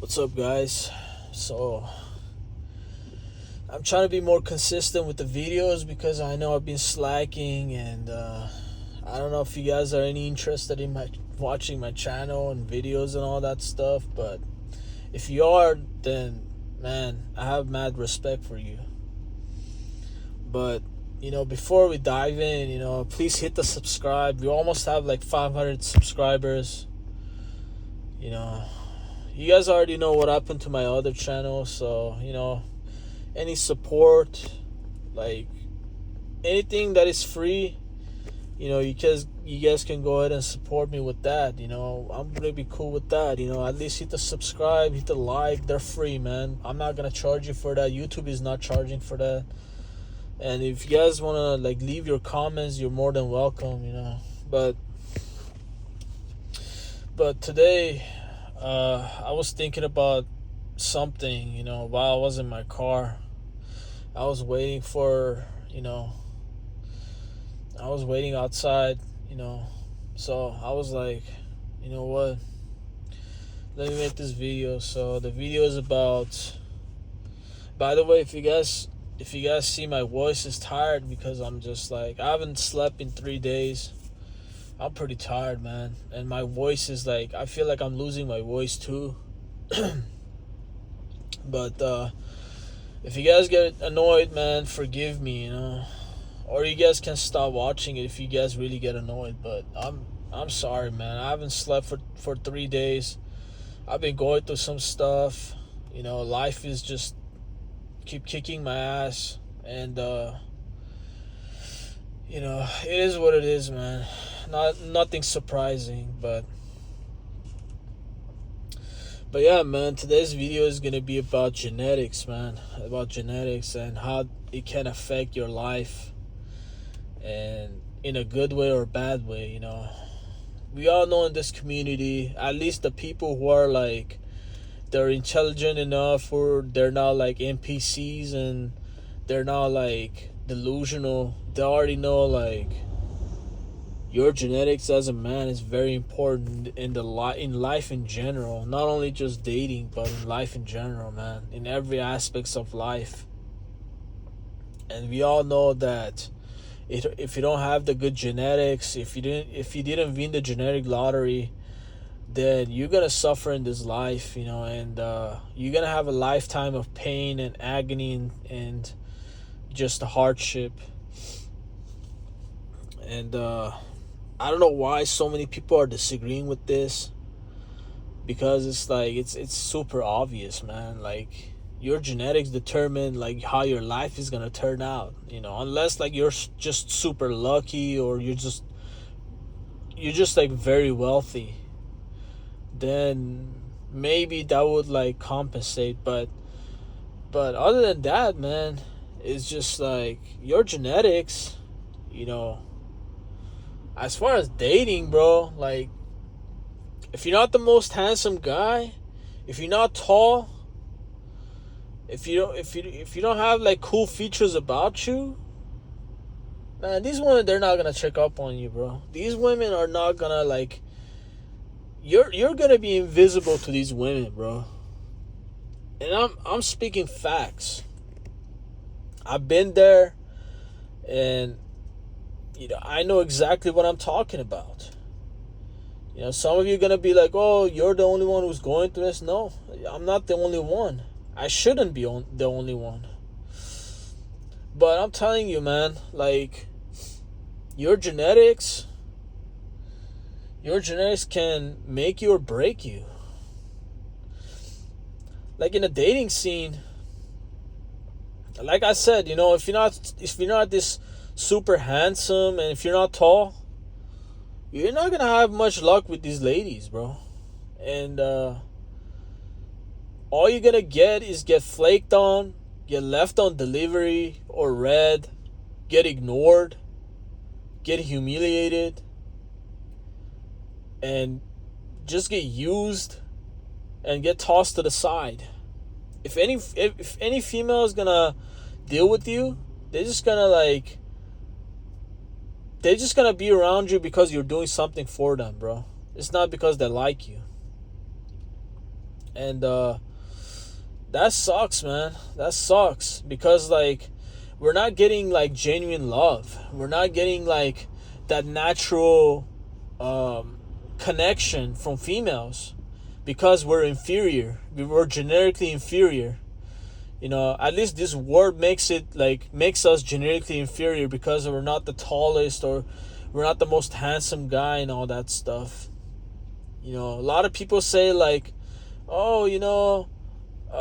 What's up, guys? So, I'm trying to be more consistent with the videos because I know I've been slacking, and I don't know if you guys are any interested in watching my channel and videos and all that stuff. But if you are, then man, I have mad respect for you. But before we dive in, please hit the subscribe. We almost have like 500 subscribers. You know, you guys already know what happened to my other channel, so any support, like anything that is free, you guys can go ahead and support me with that. I'm gonna be cool with that. At least hit the subscribe, hit the like. They're free, man. I'm not gonna charge you for that. YouTube is not charging for that. And if you guys wanna leave your comments, you're more than welcome. But today, I was thinking about something. While I was in my car, I was waiting outside. So I was like, you know what? Let me make this video. So the video is about. By the way, if you guys see my voice is tired because I'm just I haven't slept in 3 days. I'm pretty tired, man, and my voice is I feel like I'm losing my voice too. But if you guys get annoyed, man, forgive me, or you guys can stop watching it if you guys really get annoyed. But I'm sorry, man. I haven't slept for 3 days. I've been going through some stuff. Life is just keep kicking my ass, and it is what it is, man. Nothing surprising, but yeah, man, today's video is gonna be about genetics, man. About genetics and how it can affect your life, and in a good way or a bad way. We all know in this community, at least the people who are they're intelligent enough, or they're not NPCs and they're not delusional. They already know your genetics as a man is very important in life in general. Not only just dating, but in life in general, man. In every aspects of life. And we all know that if you don't have the good genetics, if you didn't win the genetic lottery, then you're gonna suffer in this life, and you're gonna have a lifetime of pain and agony and just hardship. And I don't know why so many people are disagreeing with this, because it's super obvious, man. Your genetics determine how your life is gonna turn out, unless you're just super lucky, or you're just very wealthy. Then maybe that would compensate, but other than that, man, it's just your genetics, as far as dating, bro, if you're not the most handsome guy, if you're not tall, if you don't have cool features about you, man, these women, they're not gonna check up on you, bro. These women are not gonna you're gonna be invisible to these women, bro. And I'm speaking facts. I've been there, and I know exactly what I'm talking about. Some of you are gonna be like, "Oh, you're the only one who's going through this." No, I'm not the only one. I shouldn't be the only one. But I'm telling you, man, your genetics can make you or break you. In a dating scene, like I said, if you're not this super handsome, and if you're not tall, you're not gonna have much luck with these ladies, bro. And all you're gonna get is get flaked on, get left on delivery or red, get ignored, get humiliated, and just get used and get tossed to the side. If any female is gonna deal with you, they're just gonna be around you because you're doing something for them, bro. It's not because they like you. And that sucks, man. That sucks because like we're not getting like genuine love. We're not getting like that natural connection from females because we're inferior. We're generically inferior. You know, at least this word makes us generically inferior because we're not the tallest or we're not the most handsome guy and all that stuff. You know, a lot of people say like, oh, you know,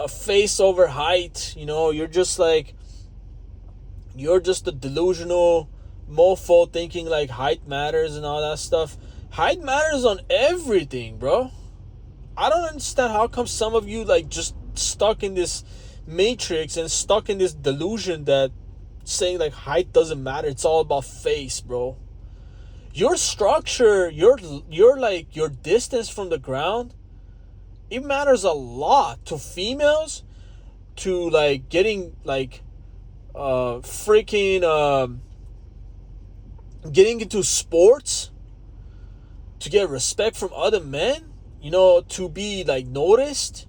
face over height. You know, you're just a delusional mofo thinking like height matters and all that stuff. Height matters on everything, bro. I don't understand how come some of you like just stuck in this matrix and stuck in this delusion that saying like height doesn't matter. It's all about face, bro. Your structure, your like your distance from the ground, it matters a lot to females, to like getting like getting into sports, to get respect from other men, you know, to be like noticed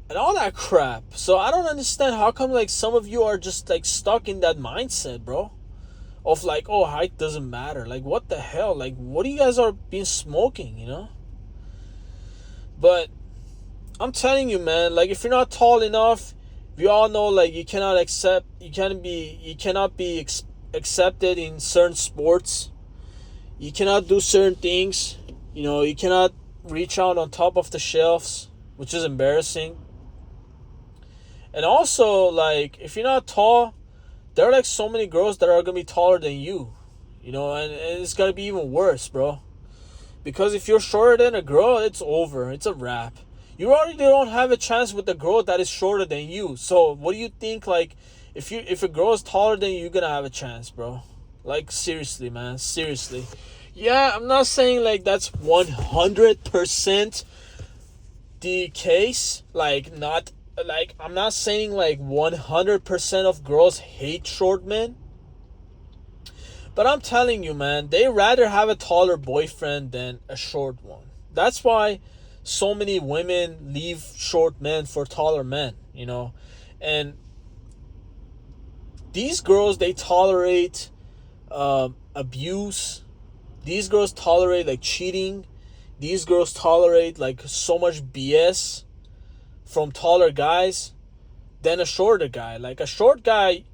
and all that crap. So I don't understand how come like some of you are just like stuck in that mindset, bro, of like, oh, height doesn't matter. Like, what the hell? Like, what do you guys are being smoking, you know? But I'm telling you, man, like if you're not tall enough, we all know like you cannot be accepted in certain sports. You cannot do certain things. You know, you cannot reach out on top of the shelves, which is embarrassing. And also, like, if you're not tall, there are like so many girls that are gonna be taller than you. You know, and it's gonna be even worse, bro. Because if you're shorter than a girl, it's over. It's a wrap. You already don't have a chance with the girl that is shorter than you. So what do you think, like, if a girl is taller than you, you're gonna have a chance, bro? Like, seriously, man. Seriously. Yeah, I'm not saying like that's 100% the case. Like, not like I'm not saying like 100% of girls hate short men. But I'm telling you, man, they rather have a taller boyfriend than a short one. That's why so many women leave short men for taller men, you know. And these girls, they tolerate abuse. These girls tolerate like cheating. These girls tolerate like so much BS from taller guys than a shorter guy. Like a short guy,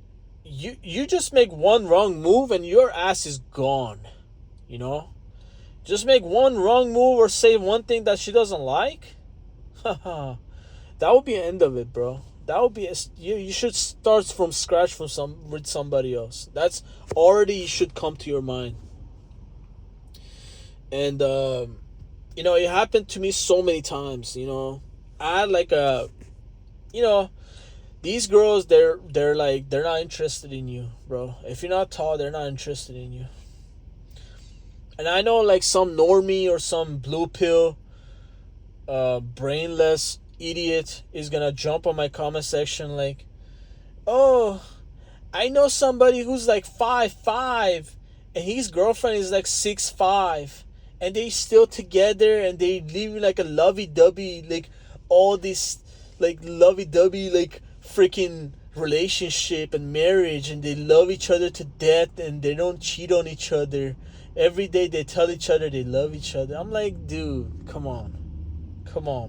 you just make one wrong move and your ass is gone, you know. Just make one wrong move or say one thing that she doesn't like. That would be the end of it, bro. That would be you should start from scratch with somebody else. That's already should come to your mind. And you know, it happened to me so many times. You know, I had like these girls, they're not interested in you, bro. If you're not tall, they're not interested in you. And I know like some normie or some blue pill brainless idiot is gonna jump on my comment section like, oh, I know somebody who's like 5'5" and his girlfriend is like 6'5", and they still together and they live like a lovey-dovey, like all this like lovey-dovey like freaking relationship and marriage, and they love each other to death and they don't cheat on each other. Every day they tell each other they love each other. I'm like, dude, come on,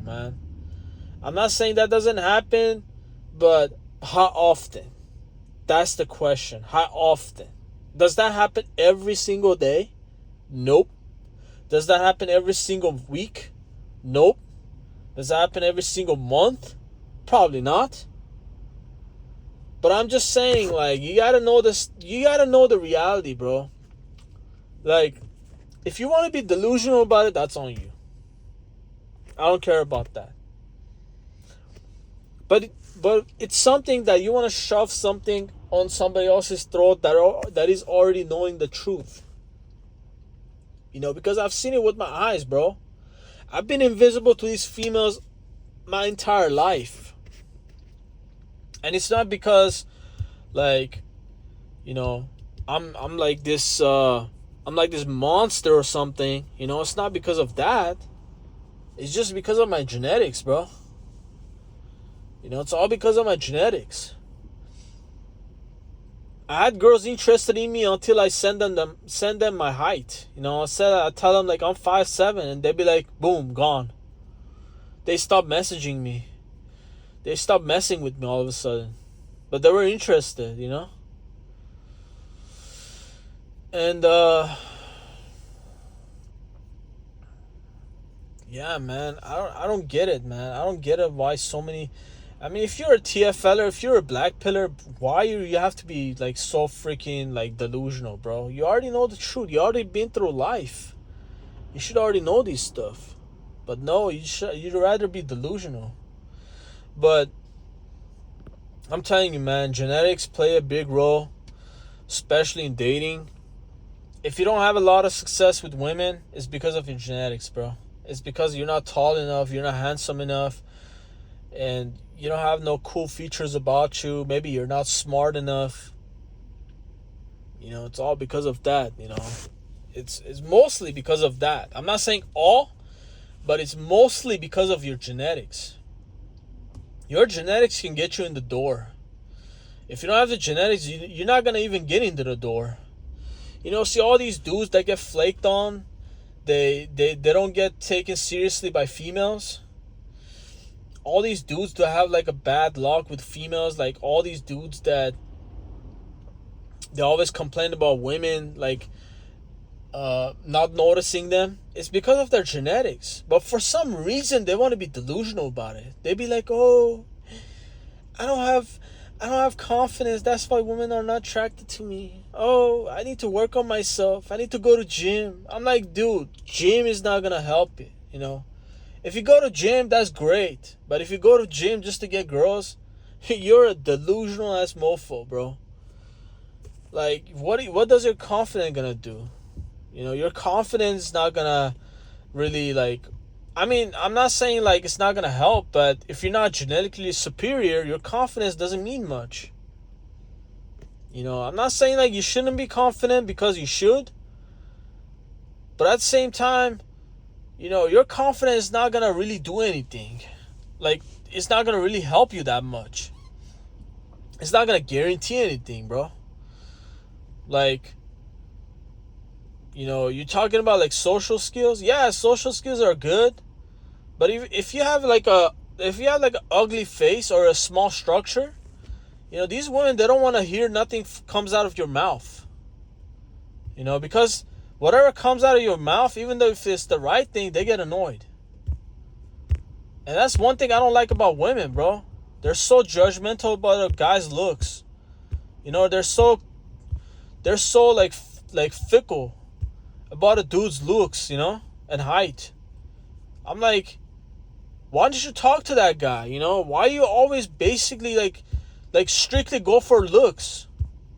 man. I'm not saying that doesn't happen, but how often? That's the question. How often? Does that happen every single day? Nope. Does that happen every single week? Nope. Does that happen every single month? Probably not. But I'm just saying, like, you gotta know this. You gotta know the reality, bro. Like, if you want to be delusional about it, that's on you. I don't care about that. But it's something that you want to shove something on somebody else's throat that is already knowing the truth. You know, because I've seen it with my eyes, bro. I've been invisible to these females my entire life. And it's not because, like, you know, I'm like this monster or something. You know, it's not because of that. It's just because of my genetics, bro. You know, it's all because of my genetics. I had girls interested in me until I send them my height. You know, I tell them like I'm 5'7", and they'd be like, boom, gone. They stopped messaging me. They stopped messing with me all of a sudden. But they were interested, you know? And yeah, man, I don't get it, man. I don't get it why so many. I mean, if you're a TFLer, if you're a black pillar, why you have to be like so freaking like delusional, bro? You already know the truth. You already been through life. You should already know these stuff. But no, you'd rather be delusional. But I'm telling you, man, genetics play a big role, especially in dating. If you don't have a lot of success with women, it's because of your genetics, bro. It's because you're not tall enough, you're not handsome enough, and you don't have no cool features about you. Maybe you're not smart enough. You know, it's all because of that, you know. It's mostly because of that. I'm not saying all, but it's mostly because of your genetics. Your genetics can get you in the door. If you don't have the genetics, you're not going to even get into the door. You know, see all these dudes that get flaked on, they don't get taken seriously by females. All these dudes that have like a bad luck with females, like all these dudes that they always complain about women like not noticing them, it's because of their genetics. But for some reason they want to be delusional about it. They be like, oh, I don't have confidence, that's why women are not attracted to me. Oh, I need to work on myself, I need to go to gym. I'm like, dude, gym is not gonna help it, you know. If you go to gym, that's great. But if you go to gym just to get girls, you're a delusional ass mofo, bro. Like, what does your confidence gonna do? You know, your confidence is not gonna really like. I mean, I'm not saying like it's not gonna help, but if you're not genetically superior, your confidence doesn't mean much. You know, I'm not saying like you shouldn't be confident, because you should. But at the same time, you know, your confidence is not gonna really do anything. Like, it's not gonna really help you that much. It's not gonna guarantee anything, bro. Like, you know, you're talking about like social skills. Yeah, social skills are good, but if you have like an ugly face or a small structure, you know, these women, they don't want to hear nothing comes out of your mouth. You know, because whatever comes out of your mouth, even though if it's the right thing, they get annoyed. And that's one thing I don't like about women, bro. They're so judgmental about a guy's looks. You know, they're so like fickle about a dude's looks, you know, and height. I'm like, why don't you talk to that guy? You know, why you always basically like strictly go for looks?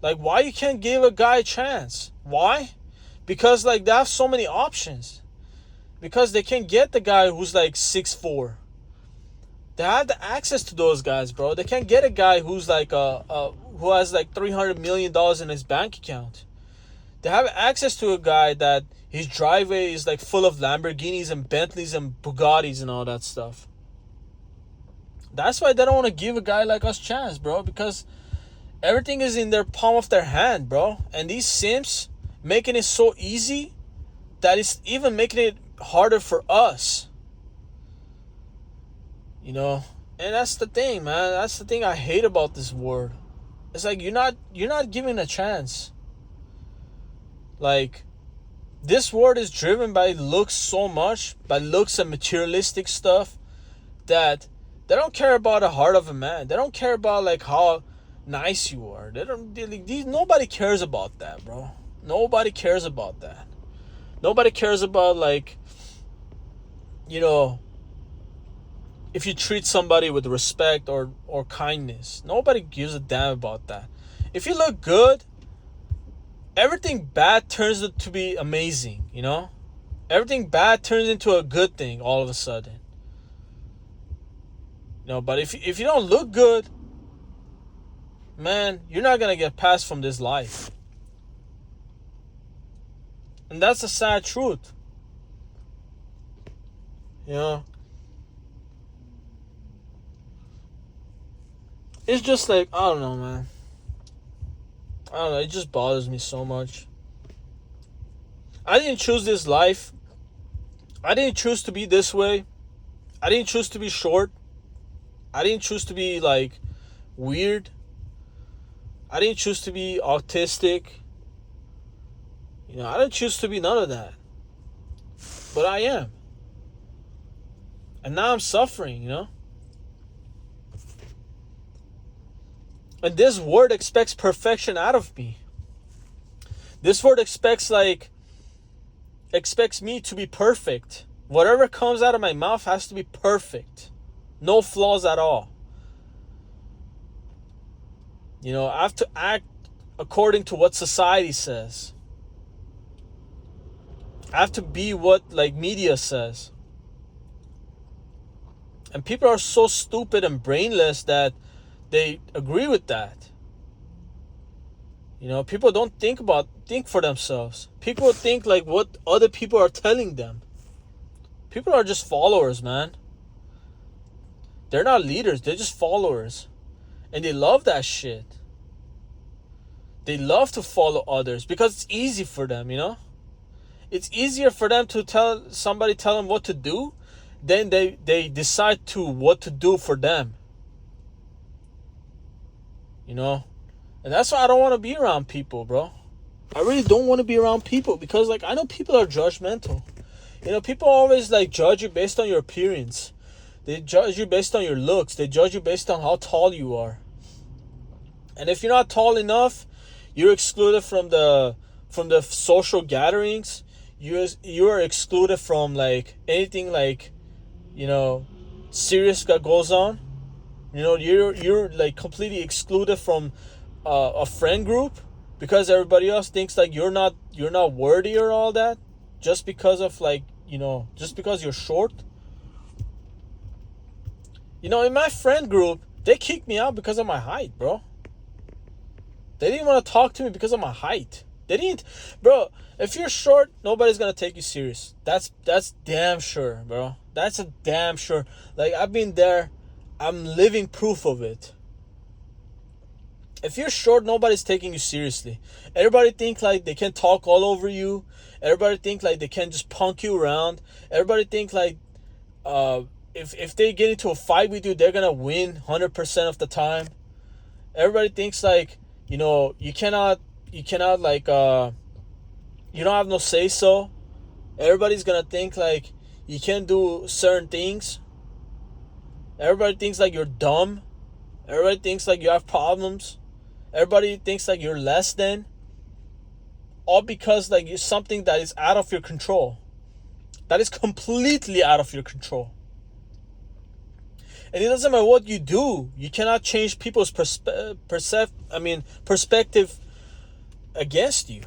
Like, why you can't give a guy a chance? Why? Because like they have so many options. Because they can get the guy who's like 6'4". They have the access to those guys, bro. They can't get a guy who's like who has like $300 million in his bank account. They have access to a guy that his driveway is like full of Lamborghinis and Bentleys and Bugattis and all that stuff. That's why they don't want to give a guy like us a chance, bro. Because everything is in their palm of their hand, bro. And these simps making it so easy that it's even making it harder for us. You know, and that's the thing, man. That's the thing I hate about this world. It's like you're not giving a chance. Like, this world is driven by looks so much, by looks and materialistic stuff, that they don't care about the heart of a man. They don't care about like how nice you are. Nobody cares about that, bro. Nobody cares about that. Nobody cares about like, you know, if you treat somebody with respect or kindness. Nobody gives a damn about that. If you look good, everything bad turns out to be amazing, you know? Everything bad turns into a good thing all of a sudden. You know, but if you don't look good, man, you're not gonna get passed from this life. And that's the sad truth. You know, it's just like, I don't know, man. I don't know. It just bothers me so much. I didn't choose this life. I didn't choose to be this way. I didn't choose to be short. I didn't choose to be like weird. I didn't choose to be autistic. You know, I didn't choose to be none of that. But I am. And now I'm suffering, you know? And this word expects perfection out of me. This word expects me to be perfect. Whatever comes out of my mouth has to be perfect. No flaws at all. You know, I have to act according to what society says. I have to be what media says. And people are so stupid and brainless that they agree with that. You know, people don't think for themselves. People think like what other people are telling them. People are just followers, man. They're not leaders, they're just followers. And they love that shit. They love to follow others because it's easy for them, you know? It's easier for them to tell them what to do than they decide to what to do for them. You know? And that's why I don't want to be around people, bro. I really don't want to be around people because I know people are judgmental. You know, people always judge you based on your appearance. They judge you based on your looks. They judge you based on how tall you are. And if you're not tall enough, you're excluded from the social gatherings. You are excluded from anything serious that goes on. You know, you're completely excluded from a friend group because everybody else thinks you're not worthy or all that, just because of just because you're short. You know, in my friend group, they kicked me out because of my height, bro. They didn't want to talk to me because of my height. They didn't, bro. If you're short, nobody's gonna take you serious. That's damn sure, bro. That's a damn sure. I've been there. I'm living proof of it. If you're short, nobody's taking you seriously. Everybody think they can talk all over you. Everybody think they can just punk you around. Everybody think if they get into a fight with you, they're gonna win 100% of the time. Everybody thinks you know, you cannot you don't have no say so. Everybody's gonna think you can't do certain things. Everybody thinks you're dumb. Everybody thinks you have problems. Everybody thinks you're less than. All because you're something that is out of your control. That is completely out of your control. And it doesn't matter what you do. You cannot change people's perspective against you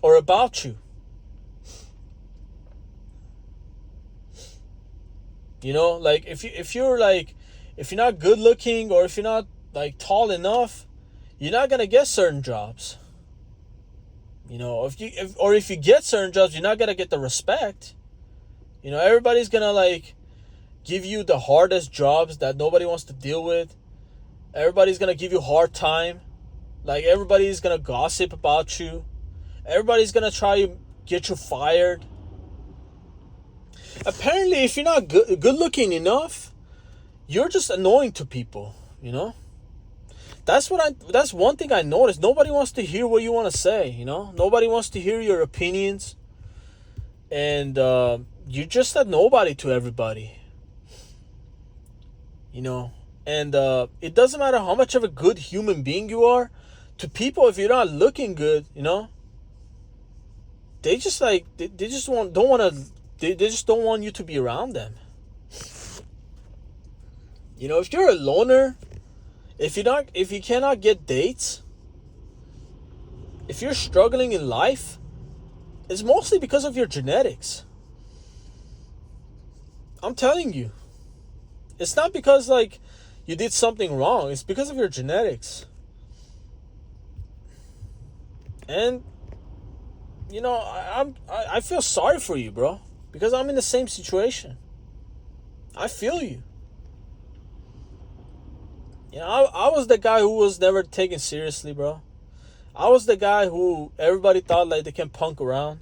or about you. You know, if you're not good looking or if you're not tall enough, you're not gonna get certain jobs. You know, if you get certain jobs, you're not gonna get the respect. You know, everybody's gonna give you the hardest jobs that nobody wants to deal with. Everybody's gonna give you a hard time. Everybody's gonna gossip about you. Everybody's gonna try to get you fired. Apparently, if you're not good looking enough, you're just annoying to people, you know? That's one thing I noticed. Nobody wants to hear what you want to say, you know? Nobody wants to hear your opinions. And you're just a nobody to everybody. You know? And it doesn't matter how much of a good human being you are. To people, if you're not looking good, you know? They just they just don't want you to be around them. You know, if you're a loner, if you cannot get dates, if you're struggling in life, it's mostly because of your genetics. I'm telling you. It's not because you did something wrong. It's because of your genetics. And you know, I feel sorry for you, bro. because I'm in the same situation. I feel you. You know, I was the guy who was never taken seriously, bro. I was the guy who everybody thought like they can punk around.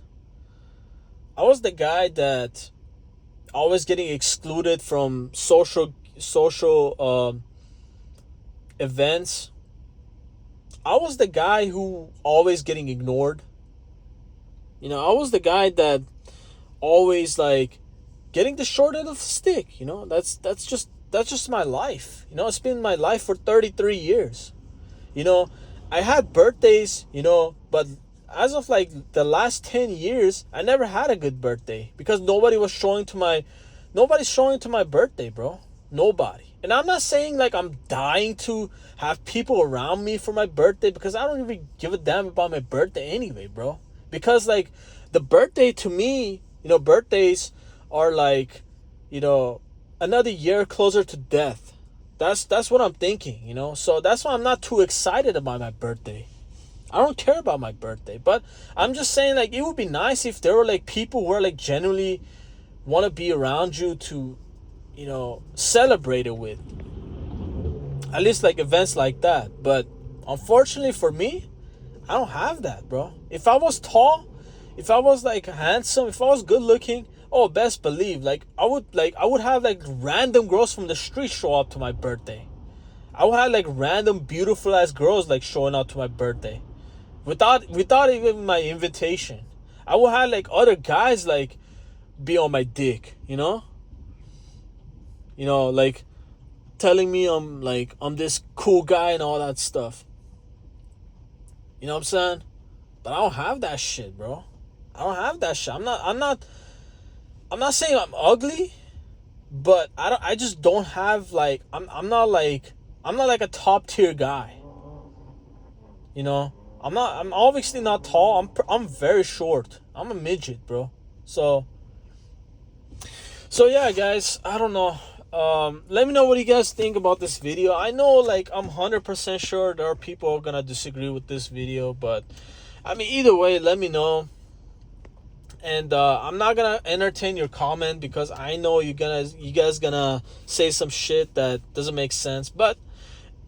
I was the guy that always getting excluded from social events. I was the guy who always getting ignored. You know, I was the guy that always like getting the short end of the stick. You know, that's just my life. You know, it's been my life for 33 years. You know, I had birthdays, you know, but as of like the last 10 years, I never had a good birthday because nobody's showing to my birthday, bro. Nobody. And I'm not saying like I'm dying to have people around me for my birthday, because I don't even give a damn about my birthday anyway, bro. Because like the birthday to me, you know, birthdays are like, you know, another year closer to death. That's what I'm thinking, you know. So that's why I'm not too excited about my birthday. I don't care about my birthday, but I'm just saying like it would be nice if there were like people who are like genuinely want to be around you to, you know, celebrate it with. At least like events like that. But unfortunately for me, I don't have that, bro. If I was tall, if I was like handsome, if I was good looking, oh, best believe like I would have like random girls from the street show up to my birthday. I would have like random beautiful ass girls like showing up to my birthday without even my invitation. I would have like other guys like be on my dick, you know? You know, like telling me I'm this cool guy and all that stuff. You know what I'm saying? But I don't have that shit, bro. I don't have that shit. I'm not saying I'm ugly, but I just don't have like I'm not like a top tier guy. You know? I'm obviously not tall. I'm very short. I'm a midget, bro. So yeah, guys, I don't know. Let me know what you guys think about this video. I know like I'm 100% sure there are people who are gonna disagree with this video, but I mean either way, let me know. And I'm not gonna entertain your comment because I know you guys gonna say some shit that doesn't make sense. But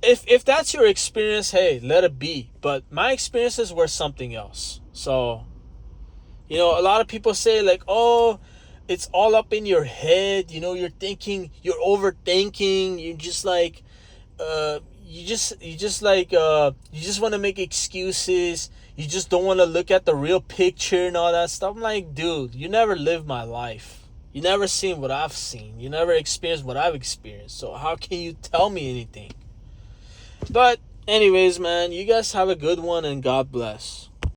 if that's your experience, hey, let it be. But my experiences were something else. So, you know, a lot of people say like, oh, it's all up in your head. You know, you're overthinking. You just like, you just want to make excuses. You just don't want to look at the real picture and all that stuff. I'm like, dude, you never lived my life. You never seen what I've seen. You never experienced what I've experienced. So how can you tell me anything? But anyways, man, you guys have a good one and God bless.